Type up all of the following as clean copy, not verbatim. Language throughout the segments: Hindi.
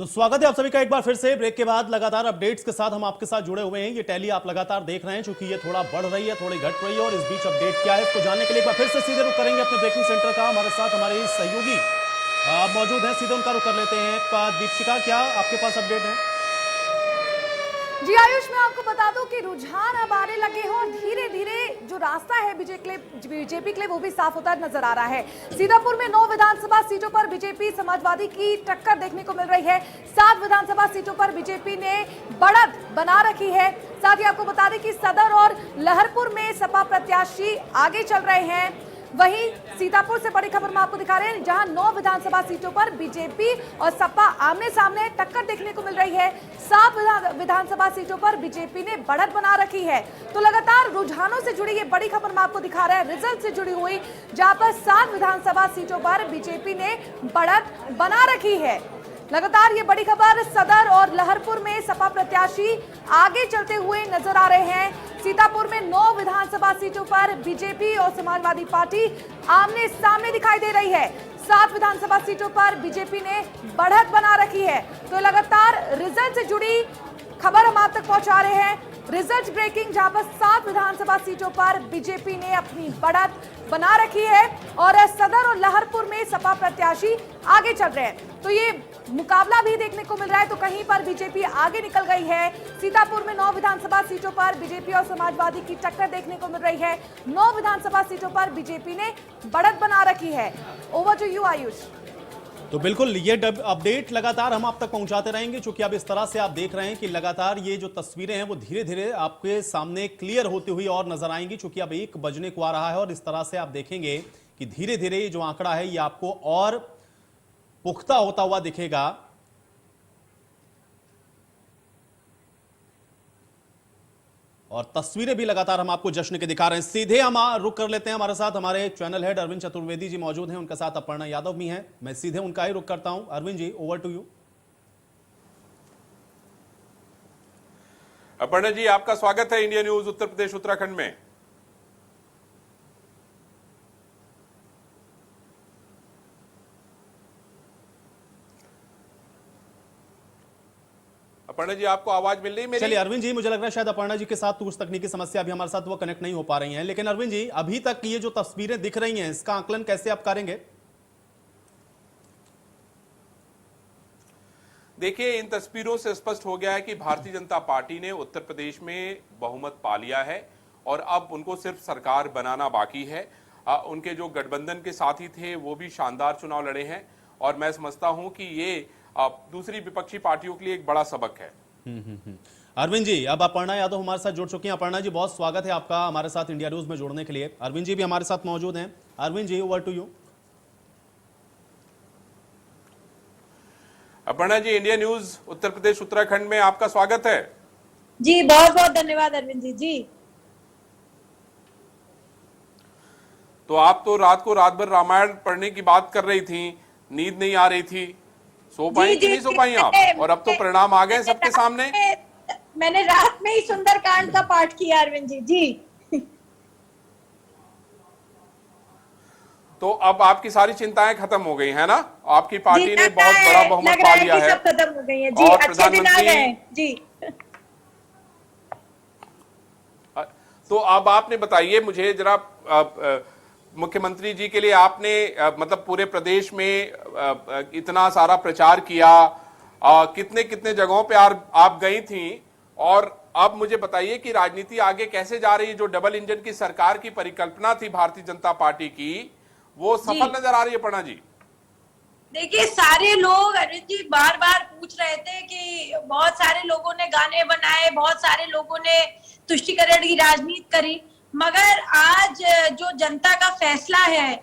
तो स्वागत है आप सभी का एक बार फिर से ब्रेक के बाद लगातार अपडेट्स के साथ हम आपके साथ जुड़े हुए हैं। ये टैली आप लगातार देख रहे हैं, चूंकि ये थोड़ा बढ़ रही है, थोड़ी घट रही है, और इस बीच अपडेट क्या है इसको जानने के लिए एक बार फिर से सीधे रुक करेंगे अपने ब्रेकिंग सेंटर का। हमारे साथ हमारे सहयोगी मौजूद हैं, सीधे उनका रुख कर लेते हैं। दीपिका, क्या आपके पास अपडेट है? जी आयुष, मैं आपको बता दूं कि रुझान अब आने लगे हैं और धीरे धीरे जो रास्ता है बीजेपी के लिए वो भी साफ होता नजर आ रहा है। सीतापुर में 9 विधानसभा सीटों पर बीजेपी समाजवादी की टक्कर देखने को मिल रही है। 7 विधानसभा सीटों पर बीजेपी ने बढ़त बना रखी है। साथ ही आपको बता दें कि सदर और लहरपुर में सपा प्रत्याशी आगे चल रहे हैं। वहीं सीतापुर से बड़ी खबर हम आपको दिखा रहे हैं, जहां 9 विधानसभा सीटों पर बीजेपी और सपा आमने सामने टक्कर देखने को मिल रही है। 7 विधानसभा सीटों पर बीजेपी ने बढ़त बना रखी है। तो लगातार रुझानों से जुड़ी ये बड़ी खबर हम आपको दिखा रहे हैं, रिजल्ट से जुड़ी हुई, जहां पर 7 विधानसभा सीटों पर बीजेपी ने बढ़त बना रखी है। लगातार ये बड़ी खबर, सदर और लहरपुर में सपा प्रत्याशी आगे चलते हुए नजर आ रहे हैं। सीतापुर में 9 विधानसभा सीटों पर बीजेपी और समाजवादी पार्टी आमने सामने दिखाई दे रही है। 7 विधानसभा सीटों पर बीजेपी ने बढ़त बना रखी है। तो लगातार रिजल्ट से जुड़ी खबर हम आप तक पहुंचा रहे हैं, रिजल्ट ब्रेकिंग, जहां पर 7 विधानसभा सीटों पर बीजेपी ने अपनी बढ़त बना रखी है और सदर और लहरपुर में सपा प्रत्याशी आगे चल रहे हैं। तो ये मुकाबला भी देखने को मिल रहा है, तो कहीं पर बीजेपी आगे निकल गई है। सीतापुर में 9 विधानसभा सीटों पर बीजेपी और समाजवादी की टक्कर देखने को मिल रही है। 9 विधानसभा सीटों पर बीजेपी ने बढ़त बना रखी है। Over to you Ayush. तो बिल्कुल ये अपडेट लगातार हम आप तक पहुंचाते रहेंगे, क्योंकि अब इस तरह से आप देख रहे हैं कि लगातार ये जो तस्वीरें हैं वो धीरे धीरे आपके सामने क्लियर होती हुई और नजर आएंगी, क्योंकि अब 1 बजने को आ रहा है और इस तरह से आप देखेंगे कि धीरे धीरे ये जो आंकड़ा है ये आपको और पुख्ता होता हुआ दिखेगा। और तस्वीरें भी लगातार हम आपको जश्न के दिखा रहे हैं। सीधे हम रुक कर लेते हैं, हमारे साथ हमारे चैनल हेड अरविंद चतुर्वेदी जी मौजूद हैं, उनके साथ अपर्णा यादव भी हैं। मैं सीधे उनका ही रुक करता हूं। Arvind ji, over to you. Aparna जी, आपका स्वागत है इंडिया न्यूज उत्तर प्रदेश उत्तराखंड में। अपर्णा जी, आपको आवाज मिल रही है मेरी? चलिए अरविंद जी, मुझे लग रहा है शायद अपर्णा जी के साथ कुछ तकनीकी समस्या भी हमारे साथ वो कनेक्ट नहीं हो पा रही हैं। लेकिन अरविंद जी, अभी तक ये जो तस्वीरें दिख रही हैं इसका आकलन कैसे आप करेंगे? देखिए, इन तस्वीरों से स्पष्ट हो गया है कि भारतीय जनता पार्टी ने उत्तर प्रदेश में बहुमत पा लिया है और अब उनको सिर्फ सरकार बनाना बाकी है। उनके जो गठबंधन के साथी थे वो भी शानदार चुनाव लड़े हैं और मैं समझता हूं कि ये दूसरी विपक्षी पार्टियों के लिए एक बड़ा सबक है। अरविंद जी, अब अपर्णा यादव हमारे साथ जुड़ चुकी हैं। अपर्णा जी, बहुत स्वागत है आपका हमारे साथ इंडिया न्यूज में जुड़ने के लिए। अरविंद जी भी हमारे साथ मौजूद हैं। Arvind ji, over to you. Aparna ji, India news Uttar Pradesh Uttarakhand में आपका स्वागत है। जी बहुत बहुत धन्यवाद अरविंद जी। तो आप तो रात भर रामायण पढ़ने की बात कर रही थी, नींद नहीं आ रही थी, सो पाई कि नहीं सो पाई आप? और अब तो परिणाम आ गए सबके सामने। मैंने रात में ही सुंदरकांड का पाठ किया अरविंद जी। तो अब आपकी सारी चिंताएं खत्म हो गई है ना? आपकी पार्टी ने बहुत बड़ा बहुमत पा लिया है, सब खत्म हो गई है जी। और अच्छे दिन आ गए हैं जी। तो अब आपने बताइए मुझे जरा, मुख्यमंत्री जी के लिए आपने मतलब पूरे प्रदेश में इतना सारा प्रचार किया, कितने कितने जगहों पे आप गई थी, और अब मुझे बताइए कि राजनीति आगे कैसे जा रही है? जो डबल इंजन की सरकार की परिकल्पना थी भारतीय जनता पार्टी की, वो सफल नजर आ रही है अपर्णा जी? देखिए, सारे लोग अरविंद जी बार बार पूछ रहे थे कि बहुत सारे लोगों ने गाने बनाए, बहुत सारे लोगों ने तुष्टीकरण की राजनीति करी, मगर आज जो जनता का फैसला है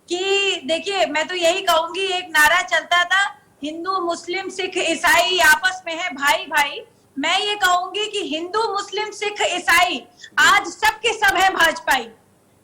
कि देखिए, मैं तो यही कहूंगी, एक नारा चलता था हिंदू मुस्लिम सिख ईसाई आपस में है भाई भाई। मैं ये कहूंगी कि हिंदू मुस्लिम सिख ईसाई आज सबके सब है भाजपाई।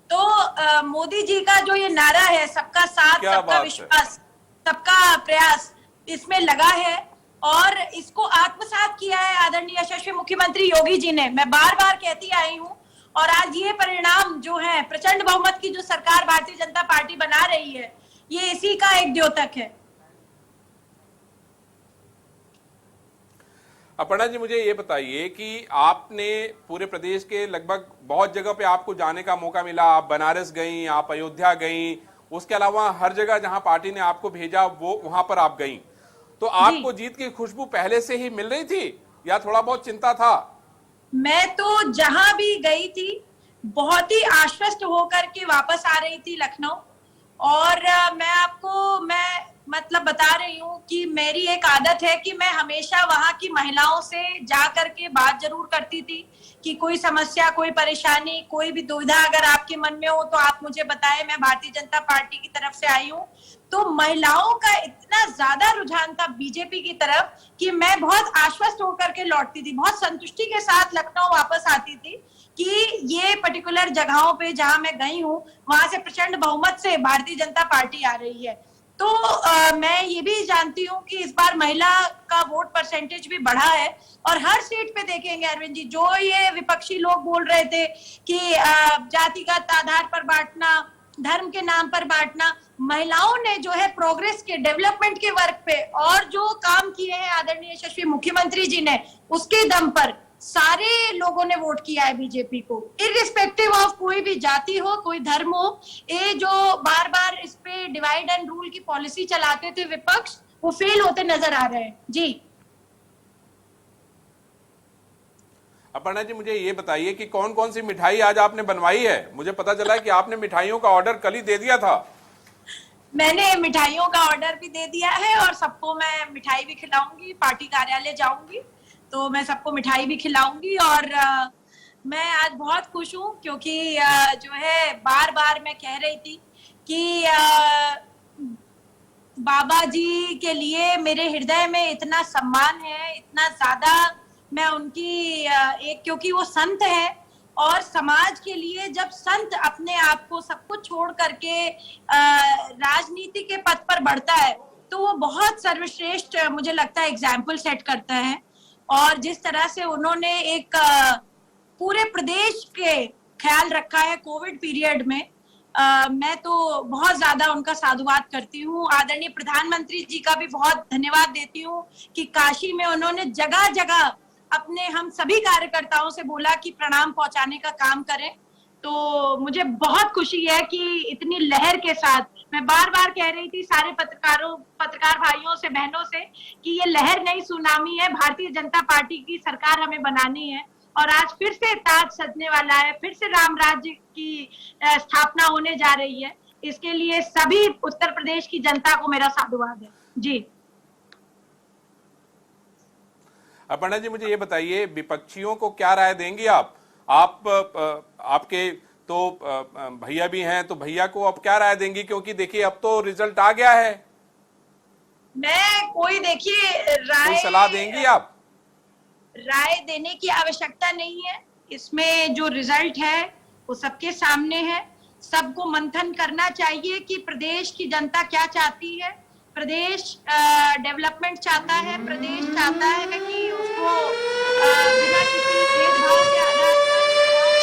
तो मोदी जी का जो ये नारा है, सबका साथ सबका विश्वास सबका प्रयास, इसमें लगा है और इसको आत्मसात किया है आदरणीय यशस्वी मुख्यमंत्री योगी जी ने। मैं बार बार कहती आई हूँ और आज ये परिणाम जो है, प्रचंड बहुमत की जो सरकार भारतीय जनता पार्टी बना रही है, ये इसी का एक द्योतक है। अपर्णा जी, मुझे ये बताइए कि आपने पूरे प्रदेश के लगभग बहुत जगह पे आपको जाने का मौका मिला। आप बनारस गई, आप अयोध्या गई, उसके अलावा हर जगह जहां पार्टी ने आपको भेजा वो वहां पर आप गई। तो आपको जीत की खुशबू पहले से ही मिल रही थी या थोड़ा बहुत चिंता था? मैं तो जहां भी गई थी बहुत ही आश्वस्त होकर के वापस आ रही थी लखनऊ। और मैं मतलब बता रही हूँ कि मेरी एक आदत है कि मैं हमेशा वहां की महिलाओं से जा करके बात जरूर करती थी कि कोई समस्या, कोई परेशानी, कोई भी दुविधा अगर आपके मन में हो तो आप मुझे बताएं। मैं भारतीय जनता पार्टी की तरफ से आई हूँ। तो महिलाओं का इतना ज्यादा रुझान था बीजेपी की तरफ कि मैं बहुत आश्वस्त होकर के लौटती थी, बहुत संतुष्टि के साथ लखनऊ वापस आती थी कि ये पर्टिकुलर जगहों पे जहां मैं गई हूँ वहां से प्रचंड बहुमत से भारतीय जनता पार्टी आ रही है। तो मैं ये भी जानती हूँ कि इस बार महिला का वोट परसेंटेज भी बढ़ा है। और हर सीट पे देखेंगे अरविंद जी, जो ये विपक्षी लोग बोल रहे थे कि जातिगत आधार पर बांटना, धर्म के नाम पर बांटना, महिलाओं ने जो है प्रोग्रेस के, डेवलपमेंट के वर्क पे और जो काम किए हैं आदरणीय यशस्वी मुख्यमंत्री जी ने, उसके दम पर सारे लोगों ने वोट किया है बीजेपी को, इररिस्पेक्टिव ऑफ कोई भी जाति हो, कोई धर्म हो। ये जो बार बार इस पे डिवाइड एंड रूल की पॉलिसी चलाते थे विपक्ष, वो फेल होते नजर आ रहे हैं। जी अपर्णा जी, मुझे ये बताइए कि कौन कौन सी मिठाई आज आपने बनवाई है? मुझे पता चला है कि आपने मिठाइयों का ऑर्डर कल ही दे दिया था। मैंने मिठाइयों का ऑर्डर भी दे दिया है और सबको मैं मिठाई भी खिलाऊंगी। पार्टी कार्यालय जाऊंगी तो मैं सबको मिठाई भी खिलाऊंगी। और मैं आज बहुत खुश हूँ क्योंकि जो है बार बार मैं कह रही थी कि बाबा जी के लिए मेरे हृदय में इतना सम्मान है, इतना ज्यादा मैं उनकी एक, क्योंकि वो संत है और समाज के लिए जब संत अपने आप को सब कुछ छोड़ करके राजनीति के पथ पर बढ़ता है तो वो बहुत सर्वश्रेष्ठ, मुझे लगता है, एग्जाम्पल सेट करता है। और जिस तरह से उन्होंने एक पूरे प्रदेश के ख्याल रखा है कोविड पीरियड में, मैं तो बहुत ज्यादा उनका साधुवाद करती हूँ। आदरणीय प्रधानमंत्री जी का भी बहुत धन्यवाद देती हूँ कि काशी में उन्होंने जगह जगह अपने हम सभी कार्यकर्ताओं से बोला कि प्रणाम पहुंचाने का काम करें। तो मुझे बहुत खुशी है कि इतनी लहर के साथ, मैं बार बार कह रही थी सारे पत्रकार भाइयों से, बहनों से कि ये लहर नहीं सुनामी है, भारतीय जनता पार्टी की सरकार हमें बनानी है। और आज फिर से ताज सजने वाला है, फिर से राम राज्य की स्थापना होने जा रही है। इसके लिए सभी उत्तर प्रदेश की जनता को मेरा साधुवाद है। जी अपर्णा जी, मुझे ये बताइए, विपक्षियों को क्या राय देंगी आप? आपके तो भैया भी हैं, तो भैया को अब क्या राय देंगी? क्योंकि देखिए अब तो रिजल्ट आ गया है। मैं कोई, देखिए, कोई सलाह देंगी आप? राय देने की आवश्यकता नहीं है। इसमें जो रिजल्ट है वो सबके सामने है। सबको मंथन करना चाहिए कि प्रदेश की जनता क्या चाहती है। प्रदेश डेवलपमेंट चाहता है, प्रदेश चाहता है कि उसको बिना किसी भेदभाव के आधार पर।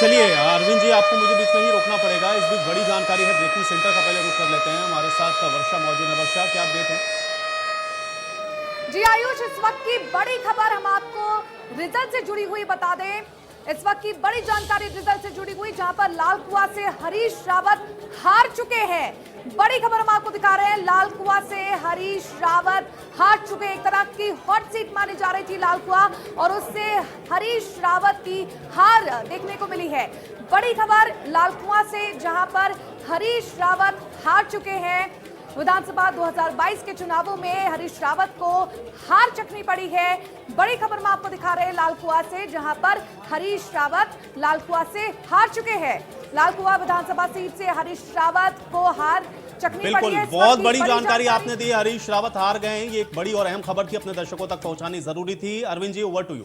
चलिए अरविंद जी, आपको मुझे बीच में ही रोकना पड़ेगा। इस बीच बड़ी जानकारी है ब्रेकिंग सेंटर का, पहले रुक कर लेते हैं। हमारे साथ वर्षा मौजूद है। वर्षा, क्या अपडेट है? जी आयुष, इस वक्त की बड़ी खबर हम आपको रिजल्ट से जुड़ी हुई बता दें। इस वक्त की बड़ी जानकारी रिजल्ट से जुड़ी हुई, जहां पर लाल कुआं से हरीश रावत हार चुके हैं। बड़ी खबर हम आपको दिखा रहे हैं, लाल कुआं से हरीश रावत हार चुके। एक तरह की हॉट सीट मानी जा रही थी लाल कुआं, और उससे हरीश रावत की हार देखने को मिली है। बड़ी खबर लाल कुआं से, जहां पर हरीश रावत हार चुके हैं। विधानसभा 2022 के चुनावों में हरीश रावत को हार चखनी पड़ी है। बड़ी खबर हम आपको दिखा रहे हैं लाल कुआं से, जहां पर हरीश रावत लाल कुआं से हार चुके हैं। लाल कुआं विधानसभा सीट से हरीश रावत को हार चखनी पड़ी बिल्कुल, है। बहुत बड़ी जानकारी आपने दी। हरीश रावत हार गए हैं, ये एक बड़ी और अहम खबर थी, अपने दर्शकों तक पहुंचानी जरूरी थी। Arvind ji, over to you.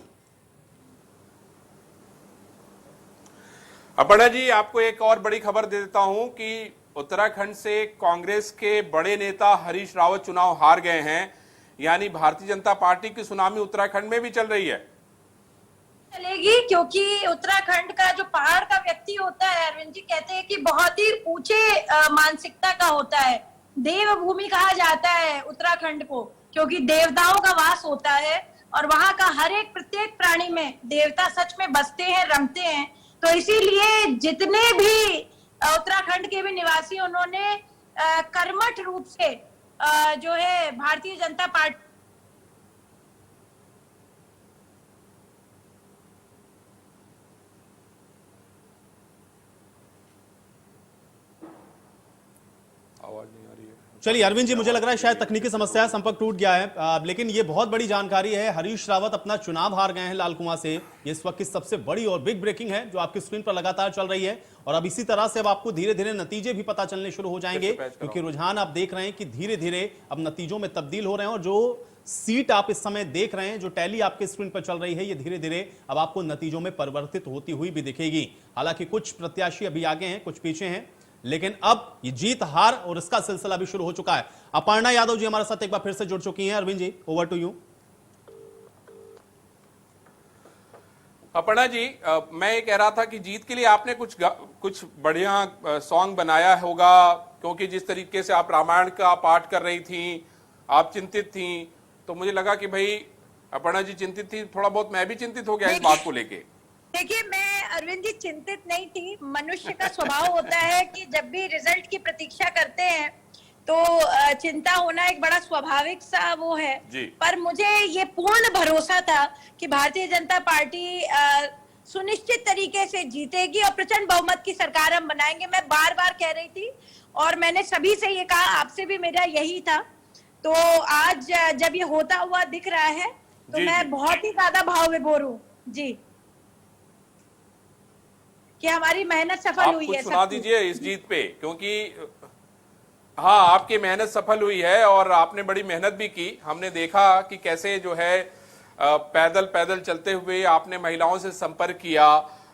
Aparna जी, आपको एक और बड़ी खबर दे देता हूं कि उत्तराखंड से कांग्रेस के बड़े नेता हरीश रावत चुनाव हार गए हैं। यानी भारतीय जनता पार्टी की सुनामी उत्तराखंड में भी चल रही है। चलेगी, क्योंकि उत्तराखंड का जो पहाड़ का व्यक्ति होता है, अरविंद जी कहते हैं कि बहुत ही ऊंचे मानसिकता का होता है। देवभूमि कहा जाता है उत्तराखंड को, क्योंकि देवताओं का वास होता है। और वहां का हर एक प्रत्येक प्राणी में देवता सच में बसते हैं, रमते हैं। तो इसीलिए जितने भी उत्तराखंड के भी निवासी, उन्होंने कर्मठ रूप से जो है भारतीय जनता पार्टी आवाज नहीं आ रही है। चलिए अरविंद जी, मुझे लग रहा है शायद तकनीकी समस्या है, संपर्क टूट गया है, लेकिन ये बहुत बड़ी जानकारी है। हरीश रावत अपना चुनाव हार गए हैं लाल कुआं से। ये इस वक्त की सबसे बड़ी और बिग ब्रेकिंग है जो आपकी स्क्रीन पर लगातार चल रही है। और अब इसी तरह से अब आपको धीरे धीरे नतीजे भी पता चलने शुरू हो जाएंगे, क्योंकि रुझान आप देख रहे हैं कि धीरे धीरे अब नतीजों में तब्दील हो रहे हैं। और जो सीट आप इस समय देख रहे हैं, जो टैली आपके स्क्रीन पर चल रही है, ये धीरे धीरे अब आपको नतीजों में परिवर्तित होती हुई भी दिखेगी। हालांकि कुछ प्रत्याशी अभी आगे हैं, कुछ पीछे हैं, लेकिन अब ये जीत हार और इसका सिलसिला भी शुरू हो चुका है। अपर्णा यादव जी हमारे साथ एक बार फिर से जुड़ चुकी हैं। Arvind ji, over to you. Aparna जी, मैं ये कह रहा था कि जीत के लिए आपने कुछ बढ़िया सॉन्ग बनाया होगा, क्योंकि जिस तरीके से आप रामायण का पाठ कर रही थी, आप चिंतित थी, तो मुझे लगा कि भाई अपर्णा जी चिंतित थी, थोड़ा बहुत मैं भी चिंतित हो गया इस बात को लेके। देखिए, मैं अरविंद जी चिंतित नहीं थी। मनुष्य का स्वभाव होता है कि जब भी रिजल्ट की प्रतीक्षा करते हैं तो चिंता होना एक बड़ा स्वाभाविक सा वो है। पर मुझे ये पूर्ण भरोसा था कि भारतीय जनता पार्टी सुनिश्चित तरीके से जीतेगी और प्रचंड बहुमत की सरकार हम बनाएंगे। मैं बार बार कह रही थी और मैंने सभी से ये कहा, आपसे भी मेरा यही था। तो आज जब ये होता हुआ दिख रहा है तो मैं बहुत ही ज्यादा भाव विभोर हूँ जी, कि हमारी मेहनत सफल हुई है। सुना दीजिए इस जीत पे, क्योंकि हाँ, आपकी मेहनत सफल हुई है और आपने बड़ी मेहनत भी की। हमने देखा कि कैसे जो है पैदल पैदल चलते हुए आपने महिलाओं से संपर्क किया।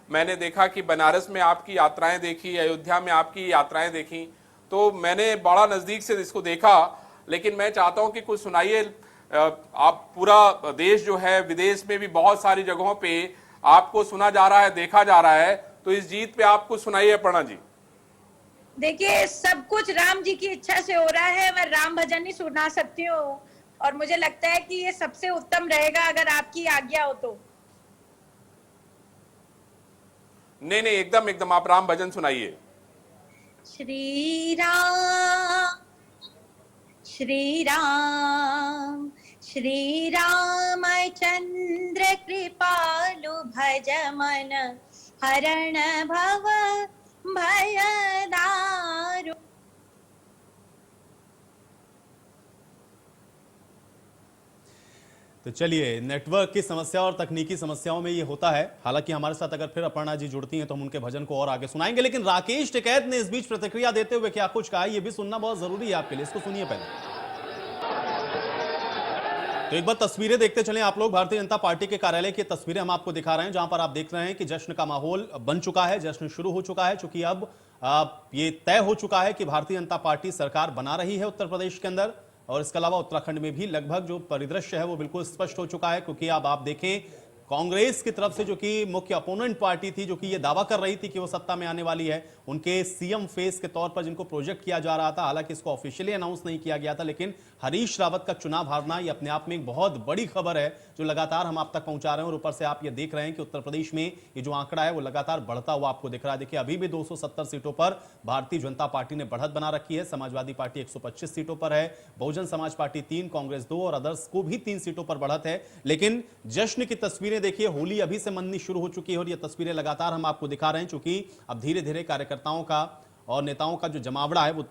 मैंने देखा कि बनारस में आपकी यात्राएं देखी, अयोध्या में आपकी यात्राएं देखी, तो मैंने बड़ा नजदीक से इसको देखा। लेकिन मैं चाहता हूं कि कुछ सुनाइए। आप पूरा देश जो है, विदेश में भी बहुत सारी जगहों पे आपको सुना जा रहा है, देखा जा रहा है, तो इस जीत पे आप कुछ सुनाइए अपर्णा जी। देखिए, सब कुछ राम जी की इच्छा से हो रहा है। मैं राम भजन ही सुना सकती हूँ और मुझे लगता है कि ये सबसे उत्तम रहेगा अगर आपकी आज्ञा हो तो। नहीं नहीं, एकदम एकदम आप राम भजन सुनाइए। श्री राम श्री राम श्री रामचंद्र कृपालु भज मन हरण भव भय दारु। तो चलिए, नेटवर्क की समस्या और तकनीकी समस्याओं में ये होता है। हालांकि हमारे साथ अगर फिर अपर्णा जी जुड़ती हैं तो हम उनके भजन को और आगे सुनाएंगे। लेकिन राकेश टिकैत ने इस बीच प्रतिक्रिया देते हुए क्या कुछ कहा, ये भी सुनना बहुत जरूरी है आपके लिए। इसको सुनिए पहले। तो एक बार तस्वीरें देखते चलें आप लोग। भारतीय जनता पार्टी के कार्यालय की तस्वीरें हम आपको दिखा रहे हैं, जहां पर आप देख रहे हैं कि जश्न का माहौल बन चुका है, जश्न शुरू हो चुका है। चूंकि अब ये तय हो चुका है कि भारतीय जनता पार्टी सरकार बना रही है उत्तर प्रदेश के अंदर, और इसके अलावा उत्तराखंड में भी लगभग जो परिदृश्य है वो बिल्कुल स्पष्ट हो चुका है। क्योंकि अब आप देखें, कांग्रेस की तरफ से जो कि मुख्य अपोनेंट पार्टी थी, जो कि ये दावा कर रही थी कि वो सत्ता में आने वाली है, उनके सीएम फेस के तौर पर जिनको प्रोजेक्ट किया जा रहा था, हालांकि इसको ऑफिशियली अनाउंस नहीं किया गया था, लेकिन हरीश रावत का चुनाव हारना ये अपने आप में एक बहुत बड़ी खबर है जो लगातार हम आप तक पहुंचा रहे हैं। और ऊपर से आप ये देख रहे हैं कि उत्तर प्रदेश में ये जो आंकड़ा है वो लगातार बढ़ता हुआ आपको दिख रहा है। देखिए, अभी भी 270 सीटों पर भारतीय जनता पार्टी ने बढ़त बना रखी है। समाजवादी पार्टी 125 सीटों पर है, बहुजन समाज पार्टी 3, कांग्रेस 2 और अदर्स को भी 3 सीटों पर बढ़त है। लेकिन जश्न की तस्वीरें देखिए, होली अभी से मननी शुरू हो चुकी है और ये तस्वीरें लगातार हम आपको दिखा रहे हैं। चूंकि अब धीरे धीरे कार्यकर्ताओं का और नेताओं का जो जमावड़ा है वो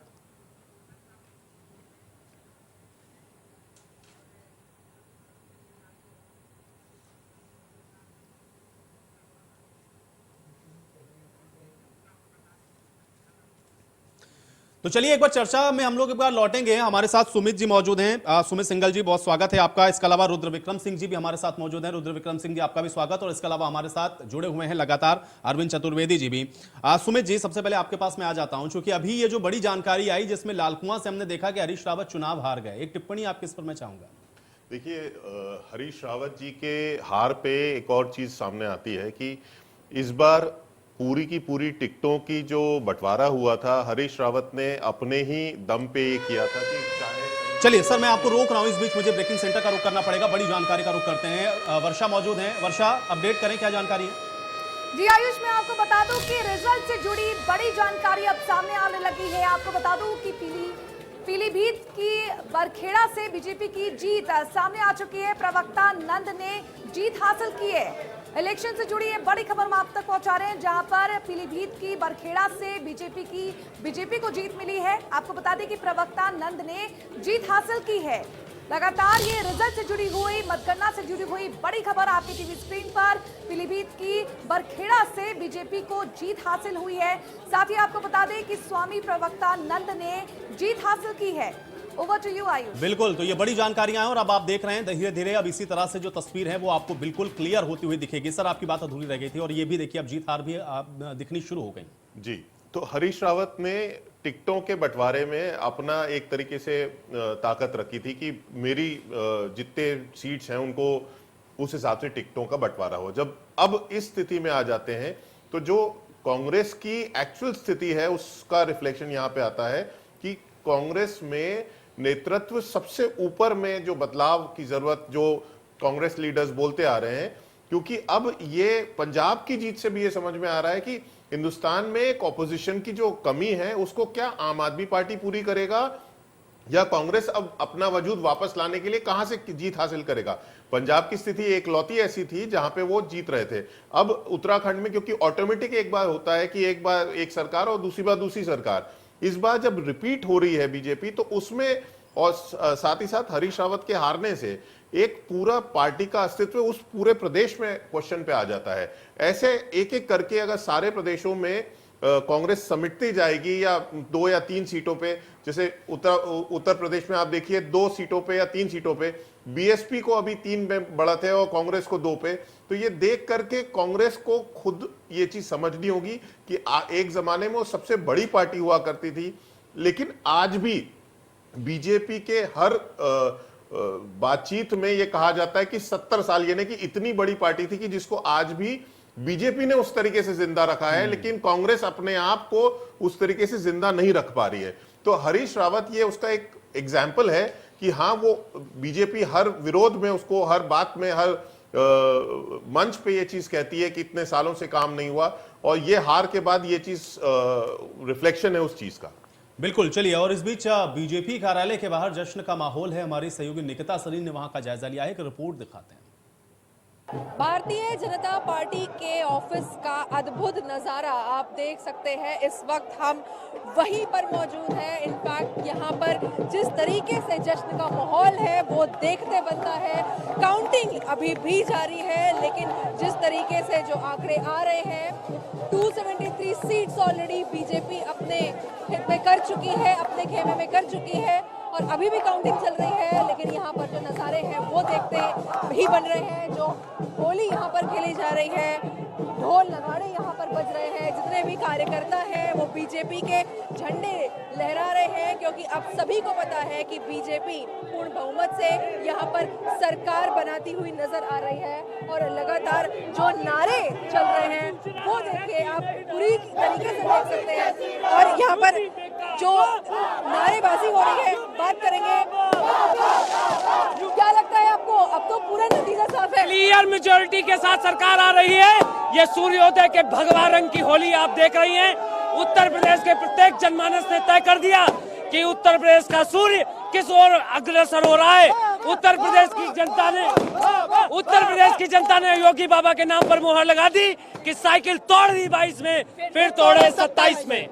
तो चलिए एक बार चर्चा में हम लोग एक बार लौटेंगे। हमारे साथ सुमित जी मौजूद हैं। सुमित सिंघल जी, बहुत स्वागत है आपका। इसके अलावा रुद्र विक्रम सिंह जी भी हमारे साथ मौजूद हैं। रुद्र विक्रम सिंह जी, आपका भी स्वागत। और इसके अलावा हमारे साथ जुड़े हुए हैं लगातार अरविंद चतुर्वेदी जी भी। सुमित जी, सबसे पहले आपके पास मैं आ जाता हूं, क्योंकि अभी ये जो बड़ी जानकारी आई जिसमें लालकुआं से हमने देखा कि हरीश रावत चुनाव हार गए, एक टिप्पणी आपकी इस पर मैं चाहूंगा। देखिए, हरीश रावत जी के हार पे एक और चीज सामने आती है कि इस बार पूरी की पूरी टिकटों की जो बंटवारा हुआ था, हरीश रावत ने अपने ही दम पे ये किया था कि चाहे चलिए सर, मैं आपको रोक रहा हूं, इस बीच मुझे ब्रेकिंग सेंटर का रुख करना पड़ेगा। बड़ी जानकारी का रुख करते हैं। वर्षा मौजूद हैं। वर्षा, अपडेट करें, क्या जानकारी है? जी आयुष, मैं आपको बता दूं कि रिजल्ट से जुड़ी बड़ी जानकारी अब सामने आने लगी है। आपको बता दूं कि पीलीभीत की बरखेड़ा से बीजेपी की जीत सामने आ चुकी है। प्रवक्ता नंद ने जीत हासिल की है। इलेक्शन से जुड़ी ये बड़ी खबर हम आप तक पहुंचा रहे हैं, जहां पर पीलीभीत की बरखेड़ा से बीजेपी को जीत मिली है। आपको बता दें कि प्रवक्ता नंद ने जीत हासिल की है। लगातार ये रिजल्ट से जुड़ी हुई, मतगणना से जुड़ी हुई बड़ी खबर आपकी टीवी स्क्रीन पर। पीलीभीत की बरखेड़ा से बीजेपी को जीत हासिल हुई है। साथ ही आपको बता दें कि स्वामी प्रवक्ता नंद ने जीत हासिल की है। Over to you Ayush. बिल्कुल, तो ये बड़ी जानकारियां हैं और अब आप देख रहे हैं धीरे धीरे अब इसी तरह से जो तस्वीर है वो आपको बिल्कुल क्लियर होती हुई दिखेगी। सर, आपकी बात अधूरी रह गई थी और ये भी देखिए अब जीत हार भी दिखनी शुरू हो गई। जी, तो हरीश रावत ने टिकटों के बंटवारे में अपना एक तरीके से ताकत रखी थी कि मेरी जितने सीट्स हैं उनको उस हिसाब से टिकटों का बंटवारा हो। जब अब इस स्थिति में आ जाते हैं तो जो कांग्रेस की एक्चुअल स्थिति है उसका रिफ्लेक्शन यहां पे आता है कि कांग्रेस में नेतृत्व सबसे ऊपर में जो बदलाव की जरूरत जो कांग्रेस लीडर्स बोलते आ रहे हैं, क्योंकि अब ये पंजाब की जीत से भी ये समझ में आ रहा है कि हिंदुस्तान में एक ऑपोजिशन की जो कमी है उसको क्या आम आदमी पार्टी पूरी करेगा या कांग्रेस अब अपना वजूद वापस लाने के लिए कहां से जीत हासिल करेगा। पंजाब की स्थिति एक लौती ऐसी थी जहां पे वो जीत रहे थे। अब उत्तराखंड में क्योंकि ऑटोमेटिक एक बार होता है कि एक बार एक सरकार और दूसरी बार दूसरी सरकार, इस बार जब रिपीट हो रही है बीजेपी तो उसमें और साथ ही साथ हरीश रावत के हारने से एक पूरा पार्टी का अस्तित्व उस पूरे प्रदेश में क्वेश्चन पे आ जाता है। ऐसे एक एक करके अगर सारे प्रदेशों में कांग्रेस समेटती जाएगी या 2 या 3 सीटों पे, जैसे उत्तर प्रदेश में आप देखिए 2 सीटों पे या 3 सीटों पे बीएसपी को अभी 3 में बढ़त है और कांग्रेस को 2 पे, तो ये देख करके कांग्रेस को खुद ये चीज समझनी होगी कि एक जमाने में वो सबसे बड़ी पार्टी हुआ करती थी, लेकिन आज भी बीजेपी के हर बातचीत में ये कहा जाता है कि 70 साल यानी कि इतनी बड़ी पार्टी थी कि जिसको आज भी बीजेपी ने उस तरीके से जिंदा रखा है, लेकिन कांग्रेस अपने आप को उस तरीके से जिंदा नहीं रख पा रही है। तो हरीश रावत ये उसका एक एग्जाम्पल है कि हाँ, वो बीजेपी हर विरोध में उसको हर बात में हर मंच पे ये चीज कहती है कि इतने सालों से काम नहीं हुआ, और ये हार के बाद ये चीज रिफ्लेक्शन है उस चीज का। बिल्कुल, चलिए, और इस बीच बीजेपी कार्यालय के बाहर जश्न का माहौल है। हमारी सहयोगी निकिता सलीम ने वहां का जायजा लिया है, एक रिपोर्ट दिखाते हैं। भारतीय जनता पार्टी के ऑफिस का अद्भुत नज़ारा आप देख सकते हैं। इस वक्त हम वहीं पर मौजूद हैं। इनफैक्ट यहाँ पर जिस तरीके से जश्न का माहौल है वो देखते बनता है। काउंटिंग अभी भी जारी है, लेकिन जिस तरीके से जो आंकड़े आ रहे हैं, 273 सीट्स ऑलरेडी बीजेपी अपने हित में कर चुकी है, अपने खेमे में कर चुकी है, और अभी भी काउंटिंग चल रही है। लेकिन यहाँ पर जो नज़ारे हैं वो देखते ही बन रहे हैं। जो होली यहाँ पर खेली जा रही है, ढोल नगाड़े यहाँ पर बज रहे हैं, जितने भी कार्यकर्ता हैं वो बीजेपी के झंडे लहरा रहे हैं, क्योंकि अब सभी को पता है कि बीजेपी पूर्ण बहुमत से यहाँ पर सरकार बनाती हुई नजर आ रही है। और लगातार जो नारे चल रहे हैं वो देखिए आप पूरी तरीके से देख सकते हैं। और यहाँ पर जो नारेबाजी हो रही है, बात करेंगे। क्या लगता है आपको? अब तो पूरा नतीजा साफ है। क्लियर मेजोरिटी के साथ सरकार आ रही है। ये सूर्योदय के भगवा रंग की होली आप देख रही हैं। उत्तर प्रदेश के प्रत्येक जनमानस ने तय कर दिया कि उत्तर प्रदेश का सूर्य किस ओर अग्रसर हो रहा है। उत्तर प्रदेश की जनता ने योगी बाबा के नाम पर मुहर लगा दी कि साइकिल तोड़ दी 22 में, फिर तोड़े 27 में।